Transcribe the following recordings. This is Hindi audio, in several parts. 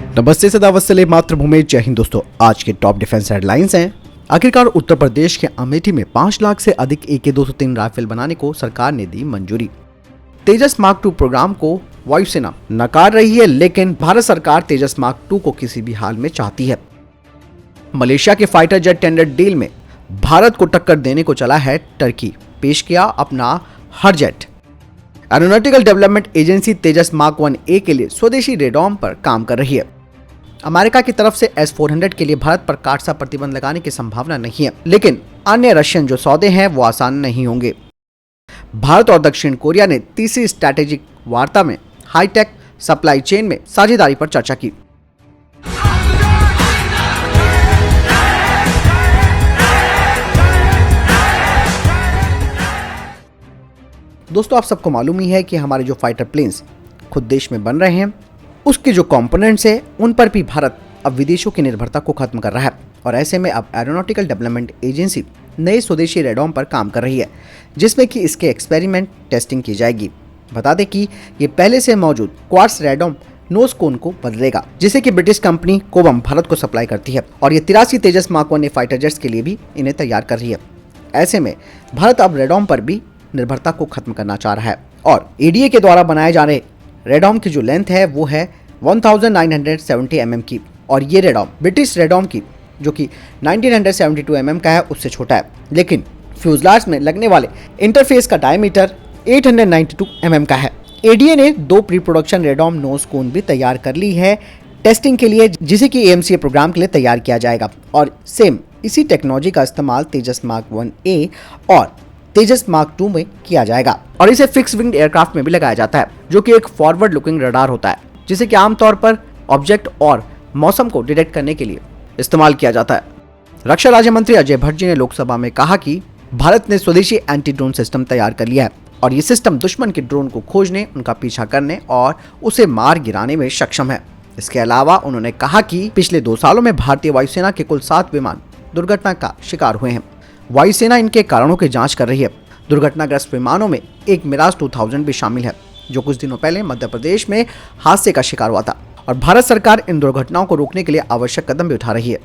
नमस्ते सदा वत्सले मातृभूमि। जय हिंद दोस्तों। आज के टॉप डिफेंस हेडलाइंस हैं। आखिरकार उत्तर प्रदेश के अमेठी में 5 लाख से अधिक AK-203 राइफल बनाने को सरकार ने दी मंजूरी। तेजस मार्क 2 प्रोग्राम को वायुसेना नकार रही है, लेकिन भारत सरकार तेजस मार्क 2 को किसी भी हाल में चाहती है। मलेशिया के फाइटर जेट टेंडर डील में भारत को टक्कर देने को चला है टर्की। पेश किया अपना हर जेट। एरोनॉटिकल डेवलपमेंट एजेंसी तेजस मार्क 1A के लिए स्वदेशी रेडॉम पर काम कर रही है। अमेरिका की तरफ से S-400 के लिए भारत पर काटसा प्रतिबंध लगाने की संभावना नहीं है, लेकिन अन्य रशियन जो सौदे हैं वो आसान नहीं होंगे। भारत और दक्षिण कोरिया ने तीसरी स्ट्रैटेजिक वार्ता में हाईटेक सप्लाई चेन में साझेदारी पर चर्चा की। दोस्तों, आप सबको मालूम ही है कि हमारे जो फाइटर प्लेन्स खुद देश में बन रहे हैं, उसके जो कंपोनेंट्स हैं उन पर भी भारत अब विदेशों की निर्भरता को खत्म कर रहा है। और ऐसे में अब एरोनॉटिकल डेवलपमेंट एजेंसी नए स्वदेशी रेडॉम पर काम कर रही है, जिसमें कि इसके एक्सपेरिमेंट टेस्टिंग की जाएगी। बता दें कि ये पहले से मौजूद क्वार्ट्स रेडॉम नोज कोन को बदलेगा, जिसे कि ब्रिटिश कंपनी कोबम भारत को सप्लाई करती है। और ये 83 तेजस मार्क 1A फाइटर जेट्स के लिए भी इन्हें तैयार कर रही है। ऐसे में भारत अब रेडॉम पर भी निर्भरता को खत्म करना चाह रहा है। और ADA के द्वारा बनाए जा रहे रेडॉम की जो लेंथ है वो है 1970 mm की, और ये रेडॉम ब्रिटिश रेडॉम की जो कि 1972 mm का है उससे छोटा है, लेकिन फ्यूजलाज में लगने वाले इंटरफेस का डायमीटर 892 mm का है। ADA ने 2 प्री प्रोडक्शन रेडॉम नोज कोन भी तैयार कर ली है टेस्टिंग के लिए, जिसे कि AMCA प्रोग्राम के लिए तैयार किया जाएगा। और सेम इसी टेक्नोलॉजी का इस्तेमाल तेजस मार्क 1A और तेजस मार्क 2 में किया जाएगा। और इसे फिक्स विंग एयरक्राफ्ट में भी लगाया जाता है, जो कि एक फॉरवर्ड लुकिंग रडार होता है, जिसे कि आमतौर पर ऑब्जेक्ट और मौसम को डिटेक्ट करने के लिए इस्तेमाल किया जाता है। रक्षा राज्य मंत्री अजय भट्ट जी ने लोकसभा में कहा कि भारत ने स्वदेशी एंटी ड्रोन सिस्टम तैयार कर लिया है और ये सिस्टम दुश्मन के ड्रोन को खोजने, उनका पीछा करने और उसे मार गिराने में सक्षम है। इसके अलावा उन्होंने कहा कि पिछले 2 सालों में भारतीय वायुसेना के कुल 7 विमान दुर्घटना का शिकार हुए हैं। वायुसेना इनके कारणों की जांच कर रही है। दुर्घटनाग्रस्त विमानों में एक मिराज 2000 भी शामिल है, जो कुछ दिनों पहले मध्य प्रदेश में हादसे का शिकार हुआ था। और भारत सरकार इन दुर्घटनाओं को रोकने के लिए आवश्यक कदम भी उठा रही है।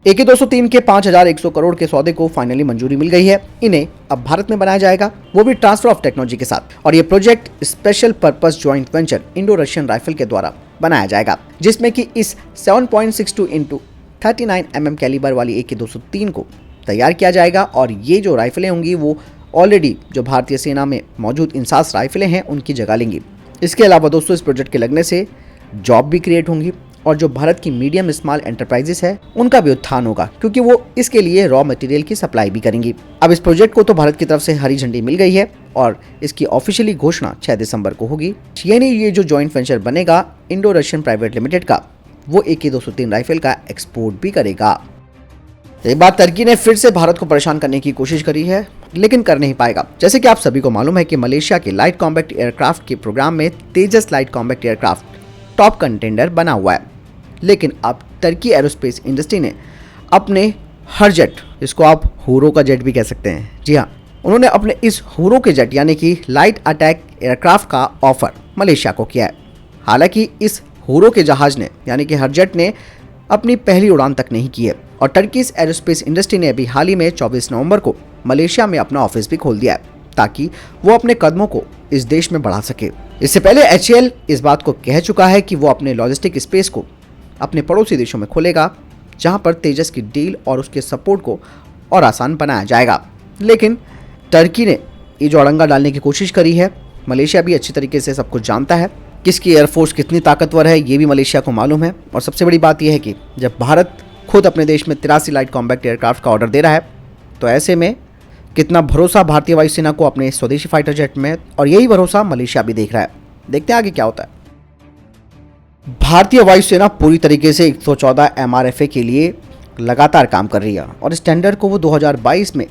AK-203 के 5100 करोड़ के सौदे को फाइनली मंजूरी मिल गई है। इन्हें अब भारत में बनाया जाएगा, वो भी ट्रांसफर ऑफ टेक्नोलॉजी के साथ। और ये project special purpose joint venture Indo Russian rifle के द्वारा बनाया जाएगा, जिसमें कि इस 7.62 × 39 mm कैलिबर वाली AK-203 को तैयार किया जाएगा। और ये जो राइफलें होंगी वो ऑलरेडी जो भारतीय सेना में मौजूद इंसास राइफलें हैं उनकी जगह लेंगी। इसके अलावा दोस्तों, इस प्रोजेक्ट के लगने से जॉब भी क्रिएट होंगी और जो भारत की मीडियम स्मॉल एंटरप्राइजेस है उनका भी उत्थान होगा, क्योंकि वो इसके लिए रॉ मटेरियल की सप्लाई भी करेंगी। अब इस प्रोजेक्ट को तो भारत की तरफ से हरी झंडी मिल गई है और इसकी ऑफिशियली घोषणा 6 दिसंबर को होगी। यानी ये जो जॉइंट वेंचर बनेगा इंडो रशियन प्राइवेट लिमिटेड का, वो AK-203 राइफल का एक्सपोर्ट भी करेगा। एक बार टर्की ने फिर से भारत को परेशान करने की कोशिश करी है, लेकिन कर नहीं पाएगा। जैसे कि आप सभी को मालूम है कि मलेशिया के लाइट कॉम्बैट एयरक्राफ्ट के प्रोग्राम में Tejas light combat aircraft top contender बना हुआ है, लेकिन अब टर्की एरोस्पेस इंडस्ट्री ने अपने हर जेट, इसको आप हुरो का जेट भी कह सकते हैं, जी हाँ, उन्होंने अपने इस हुरो के जेट यानी कि लाइट अटैक एयरक्राफ्ट का ऑफर मलेशिया को किया है। हालांकि इस हुरो के जहाज ने यानी कि हर जेट ने अपनी पहली उड़ान तक नहीं की है। और टर्की एरोस्पेस इंडस्ट्री ने अभी हाल ही में 24 नवंबर को मलेशिया में अपना ऑफिस भी खोल दिया है, ताकि वो अपने कदमों को इस देश में बढ़ा सके। इससे पहले HAL इस बात को कह चुका है कि वो अपने लॉजिस्टिक स्पेस को अपने पड़ोसी देशों में खोलेगा, जहां पर तेजस की डील और उसके सपोर्ट को और आसान बनाया जाएगा। लेकिन टर्की ने ये जो अड़ंगा डालने की कोशिश करी है, मलेशिया भी अच्छी तरीके से सब कुछ जानता है। किसकी एयरफोर्स कितनी ताकतवर है ये भी मलेशिया को मालूम है। और सबसे बड़ी बात यह है कि जब भारत खुद अपने देश में 83 लाइट कॉम्बैट एयरक्राफ्ट का ऑर्डर दे रहा है, तो ऐसे में कितना भरोसा भारतीय वायुसेना को अपने स्वदेशी फाइटर जेट में, और यही भरोसा मलेशिया भी देख रहा है। देखते हैं आगे क्या होता है। भारतीय वायुसेना पूरी तरीके से 114 MRFA के लिए लगातार काम कर रही है और इस टेंडर को वो 2022 में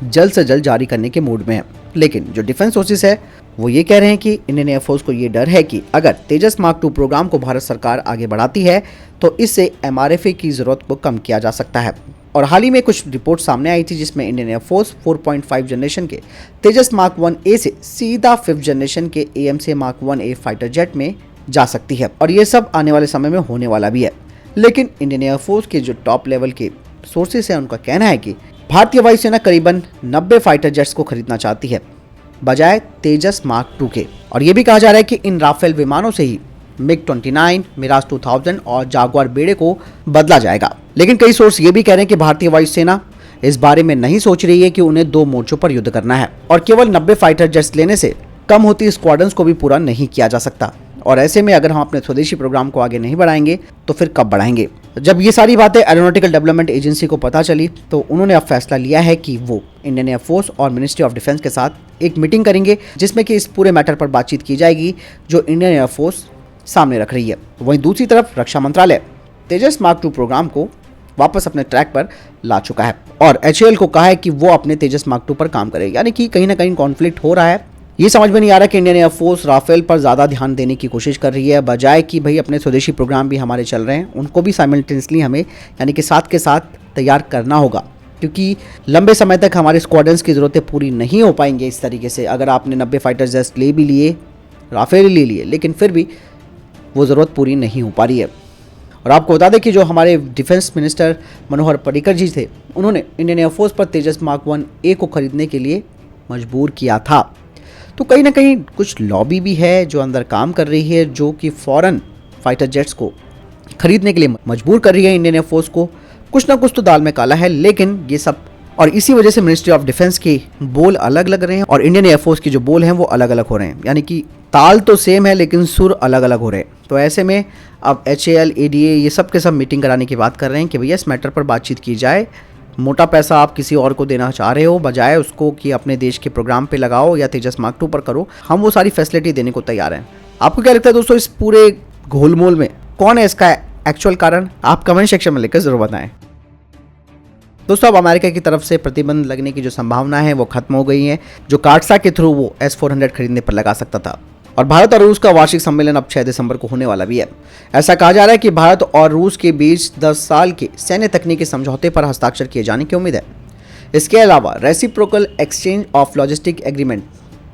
जल्द से जल्द जारी करने के मूड में है। लेकिन जो डिफेंस सोर्सेस है वो ये कह रहे हैं कि इंडियन एयरफोर्स को ये डर है कि अगर तेजस मार्क 2 प्रोग्राम को भारत सरकार आगे बढ़ाती है तो इससे MRFA की ज़रूरत को कम किया जा सकता है। और हाल ही में कुछ रिपोर्ट सामने आई थी जिसमें इंडियन एयरफोर्स 4.5 जनरेशन के तेजस मार्क 1A से सीधा 5th जनरेशन के AMC mark 1A fighter jet में जा सकती है और ये सब आने वाले समय में होने वाला भी है। लेकिन इंडियन एयरफोर्स के जो टॉप लेवल के सोर्सेस हैं उनका कहना है कि भारतीय वायुसेना करीबन 90 फाइटर जेट्स को खरीदना चाहती है बजाय तेजस मार्क 2 के। और ये भी कहा जा रहा है कि इन राफेल विमानों से ही MiG-29, मिराज 2000 और जागुआर बेड़े को बदला जाएगा। लेकिन कई सोर्स ये भी कह रहे हैं कि भारतीय वायुसेना इस बारे में नहीं सोच रही है कि उन्हें 2 मोर्चों पर युद्ध करना है और केवल 90 फाइटर जेट्स लेने से कम होती स्क्वाड्रंस को भी पूरा नहीं किया जा सकता। और ऐसे में अगर हम अपने स्वदेशी प्रोग्राम को आगे नहीं बढ़ाएंगे तो फिर कब बढ़ाएंगे। जब ये सारी बातें एरोनॉटिकल डेवलपमेंट एजेंसी को पता चली तो उन्होंने अब फैसला लिया है कि वो इंडियन एयरफोर्स और मिनिस्ट्री ऑफ डिफेंस के साथ एक मीटिंग करेंगे जिसमें कि इस पूरे मैटर पर बातचीत की जाएगी जो इंडियन एयरफोर्स सामने रख रही है। वहीं दूसरी तरफ रक्षा मंत्रालय तेजस मार्क 2 प्रोग्राम को वापस अपने ट्रैक पर ला चुका है और HAL को कहा है कि वो अपने तेजस मार्क 2 पर काम करेगी। यानी कि कहीं ना कहीं कॉन्फ्लिक्ट हो रहा है। ये समझ में नहीं आ रहा कि इंडियन एयरफोर्स राफेल पर ज़्यादा ध्यान देने की कोशिश कर रही है बजाय कि भाई अपने स्वदेशी प्रोग्राम भी हमारे चल रहे हैं उनको भी साइमल्टेनियसली हमें यानी कि साथ के साथ तैयार करना होगा, क्योंकि लंबे समय तक हमारे स्क्वाड्रंस की ज़रूरतें पूरी नहीं हो पाएंगे इस तरीके से। अगर आपने 90 फाइटर जेट्स ले भी लिए, राफेल ले लिए, लेकिन फिर भी वो ज़रूरत पूरी नहीं हो पा रही है। और आपको बता दें कि जो हमारे डिफेंस मिनिस्टर मनोहर पर्रिकर जी थे उन्होंने इंडियन एयरफोर्स पर तेजस मार्क 1A को खरीदने के लिए मजबूर किया था। तो कहीं ना कहीं कुछ लॉबी भी है जो अंदर काम कर रही है जो कि फॉरेन फाइटर जेट्स को खरीदने के लिए मजबूर कर रही है इंडियन एयरफोर्स को। कुछ ना कुछ तो दाल में काला है, लेकिन ये सब और इसी वजह से मिनिस्ट्री ऑफ डिफेंस के बोल अलग लग रहे हैं और इंडियन एयरफोर्स के जो बोल हैं वो अलग अलग हो रहे हैं। यानी कि ताल तो सेम है लेकिन सुर अलग अलग हो रहे हैं। तो ऐसे में अब HAL, ADA ये सब के सब मीटिंग कराने की बात कर रहे हैं कि भैया इस मैटर पर बातचीत की जाए। मोटा पैसा आप किसी और को देना चाह रहे हो बजाय उसको कि अपने देश के प्रोग्राम पे लगाओ या तेजस मार्क 2 पर करो, हम वो सारी फैसिलिटी देने को तैयार हैं। आपको क्या लगता है दोस्तों, इस पूरे घोलमोल में कौन है इसका एक्चुअल कारण? आप कमेंट सेक्शन में लिखकर जरूर बताएं। दोस्तों अब अमेरिका की तरफ से प्रतिबंध लगने की जो संभावना है वो खत्म हो गई है, जो कार्डसा के थ्रू वो S-400 खरीदने पर लगा सकता था। और भारत और रूस का वार्षिक सम्मेलन अब 6 दिसंबर को होने वाला भी है। ऐसा कहा जा रहा है कि भारत और रूस के बीच 10 साल के सैन्य तकनीकी समझौते पर हस्ताक्षर किए जाने की उम्मीद है। इसके अलावा reciprocal exchange of logistic agreement,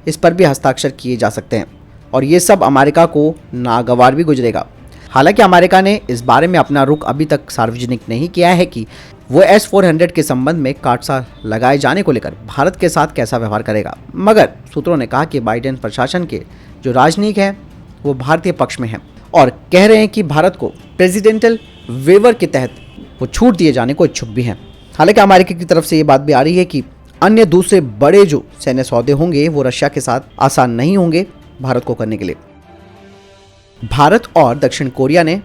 इस पर भी हस्ताक्षर किए जा सकते हैं और ये सब अमेरिका को नागवार भी गुजरेगा। हालांकि अमेरिका ने इस बारे में अपना रुख अभी तक सार्वजनिक नहीं किया है कि वो S-400 के संबंध में कार्डसा लगाए जाने को लेकर भारत के साथ कैसा व्यवहार करेगा। मगर सूत्रों ने कहा कि बाइडेन प्रशासन के जो राजनीतिक है वो भारतीय पक्ष में है और कह रहे हैं कि भारत को प्रेसिडेंटल वेवर के तहत वो छूट दिए जाने को इच्छुक भी हैं। हालांकि अमेरिका की तरफ से ये बात भी आ रही है कि अन्य दूसरे बड़े जो सैन्य सौदे होंगे वो रशिया के साथ आसान नहीं होंगे भारत को करने के लिए। भारत और दक्षिण कोरिया ने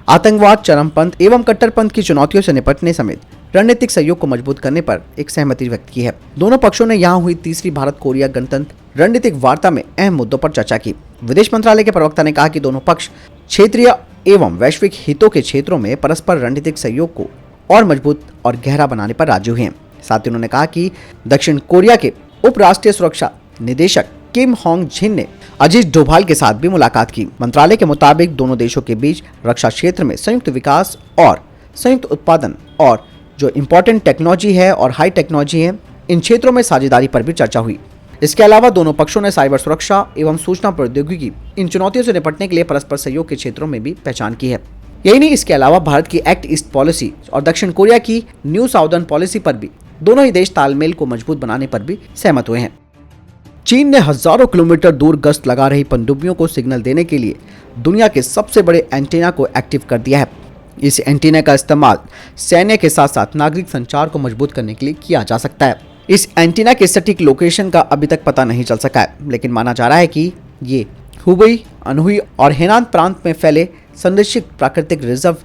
आतंकवाद, चरमपंथ एवं कट्टरपंथ की चुनौतियों से निपटने समेत रणनीतिक सहयोग को मजबूत करने पर एक सहमति व्यक्त की है। दोनों पक्षों ने यहां हुई तीसरी भारत कोरिया गणतंत्र रणनीतिक वार्ता में अहम मुद्दों पर चर्चा की। विदेश मंत्रालय के प्रवक्ता ने कहा कि दोनों पक्ष क्षेत्रीय एवं वैश्विक हितों के क्षेत्रों में परस्पर रणनीतिक सहयोग को और मजबूत और गहरा बनाने पर राजी हुए हैं। साथ ही उन्होंने कहा कि दक्षिण कोरिया के उप राष्ट्रीय सुरक्षा निदेशक किम होंग जिन ने अजीत डोभाल के साथ भी मुलाकात की। मंत्रालय के मुताबिक दोनों देशों के बीच रक्षा क्षेत्र में संयुक्त विकास और संयुक्त उत्पादन और जो इम्पोर्टेंट टेक्नोलॉजी है और हाई टेक्नोलॉजी है, इन क्षेत्रों में साझेदारी पर भी चर्चा हुई। इसके अलावा दोनों पक्षों ने साइबर सुरक्षा एवं सूचना प्रौद्योगिकी इन चुनौतियों से निपटने के लिए परस्पर सहयोग के क्षेत्रों में भी पहचान की है। यही नहीं, इसके अलावा भारत की एक्ट ईस्ट पॉलिसी और दक्षिण कोरिया की न्यू साउदर्न पॉलिसी पर भी दोनों ही देश तालमेल को मजबूत बनाने पर भी सहमत हुए हैं। चीन ने हजारों किलोमीटर दूर गश्त लगा रही पनडुब्बियों को सिग्नल देने के लिए दुनिया के सबसे बड़े एंटीना को एक्टिव कर दिया है। इस एंटीना का इस्तेमाल सैन्य के साथ साथ नागरिक संचार को मजबूत करने के लिए किया जा सकता है। इस एंटीना के सटीक लोकेशन का अभी तक पता नहीं चल सका है, लेकिन माना जा रहा है कि ये हुबेई, अनहुई और हेनान प्रांत में फैले संरक्षित प्राकृतिक रिजर्व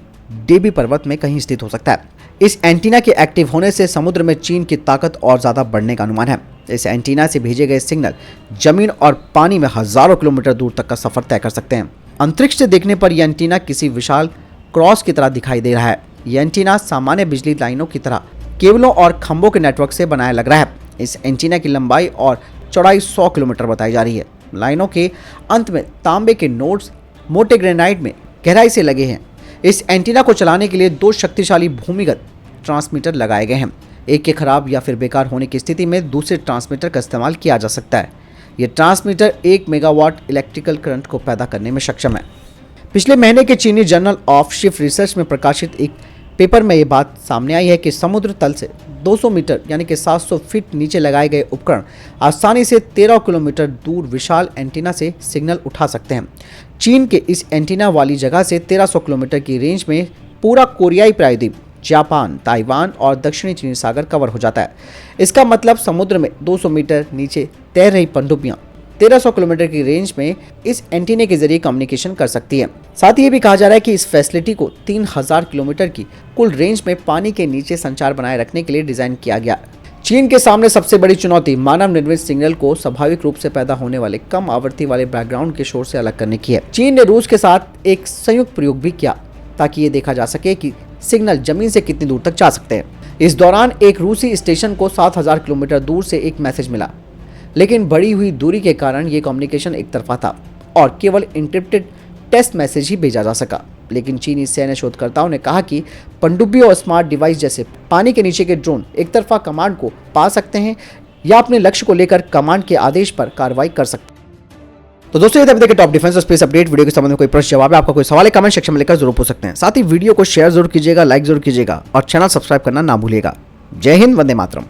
डेबी पर्वत में कहीं स्थित हो सकता है। इस एंटीना के एक्टिव होने से समुद्र में चीन की ताकत और ज्यादा बढ़ने का अनुमान है। इस एंटीना से भेजे गए सिग्नल जमीन और पानी में हजारों किलोमीटर दूर तक का सफर तय कर सकते हैं। अंतरिक्ष से देखने पर यह एंटीना किसी विशाल क्रॉस की तरह दिखाई दे रहा है। यह एंटीना सामान्य बिजली लाइनों की तरह केबलों और खंभों के नेटवर्क से बनाया लग रहा है। इस एंटीना की लंबाई और चौड़ाई 100 किलोमीटर बताई जा रही है। लाइनों के अंत में तांबे के नोड्स मोटे ग्रेनाइट में गहराई से लगे हैं। इस एंटीना को चलाने के लिए 2 शक्तिशाली भूमिगत ट्रांसमीटर लगाए गए हैं। एक के खराब या फिर बेकार होने की स्थिति में दूसरे ट्रांसमीटर का इस्तेमाल किया जा सकता है। यह ट्रांसमीटर 1 मेगावाट इलेक्ट्रिकल करंट को पैदा करने में सक्षम है। पिछले महीने के चीनी जर्नल ऑफ शिप रिसर्च में प्रकाशित एक पेपर में ये बात सामने आई है कि समुद्र तल से 200 मीटर यानी कि 700 फीट नीचे लगाए गए उपकरण आसानी से 13 किलोमीटर दूर विशाल एंटीना से सिग्नल उठा सकते हैं। चीन के इस एंटीना वाली जगह से 1300 किलोमीटर की रेंज में पूरा कोरियाई प्रायद्वीप, जापान, ताइवान और दक्षिणी चीनी सागर कवर हो जाता है। इसका मतलब समुद्र में 200 मीटर नीचे तैर रही पनडुब्बियां 1300 किलोमीटर की रेंज में इस एंटीने के जरिए कम्युनिकेशन कर सकती है। साथ ही ये भी कहा जा रहा है कि इस फैसिलिटी को 3000 किलोमीटर की कुल रेंज में पानी के नीचे संचार बनाए रखने के लिए डिजाइन किया गया। चीन के सामने सबसे बड़ी चुनौती मानव निर्मित सिग्नल को स्वाभाविक रूप से पैदा होने वाले कम आवृत्ति वाले बैकग्राउंड के शोर से अलग करने की है। चीन ने रूस के साथ एक संयुक्त प्रयोग भी किया ताकि ये देखा जा सके कि सिग्नल जमीन से कितनी दूर तक जा सकते हैं। इस दौरान एक रूसी स्टेशन को 7000 किलोमीटर दूर से एक मैसेज मिला, लेकिन बढ़ी हुई दूरी के कारण ये कम्युनिकेशन एक तरफा था और केवल इंक्रिप्टेड टेस्ट मैसेज ही भेजा जा सका। लेकिन चीनी सैन्य शोधकर्ताओं ने कहा कि पनडुब्बी और स्मार्ट डिवाइस जैसे पानी के नीचे के ड्रोन एक तरफा कमांड को पा सकते हैं या अपने लक्ष्य को लेकर कमांड के आदेश पर कार्रवाई कर सकते हैं। तो दोस्तों, ये थे टॉप डिफेंस और स्पेस अपडेट। वीडियो के संबंध में कोई प्रश्न जवाब है, आपका कोई सवाल है, कमेंट सेक्शन में लेकर जरूर पूछ सकते हैं। साथ ही वीडियो को शेयर जरूर कीजिएगा, लाइक जरूर कीजिएगा और चैनल सब्सक्राइब करना ना भूलिएगा। जय हिंद, वंदे मातरम।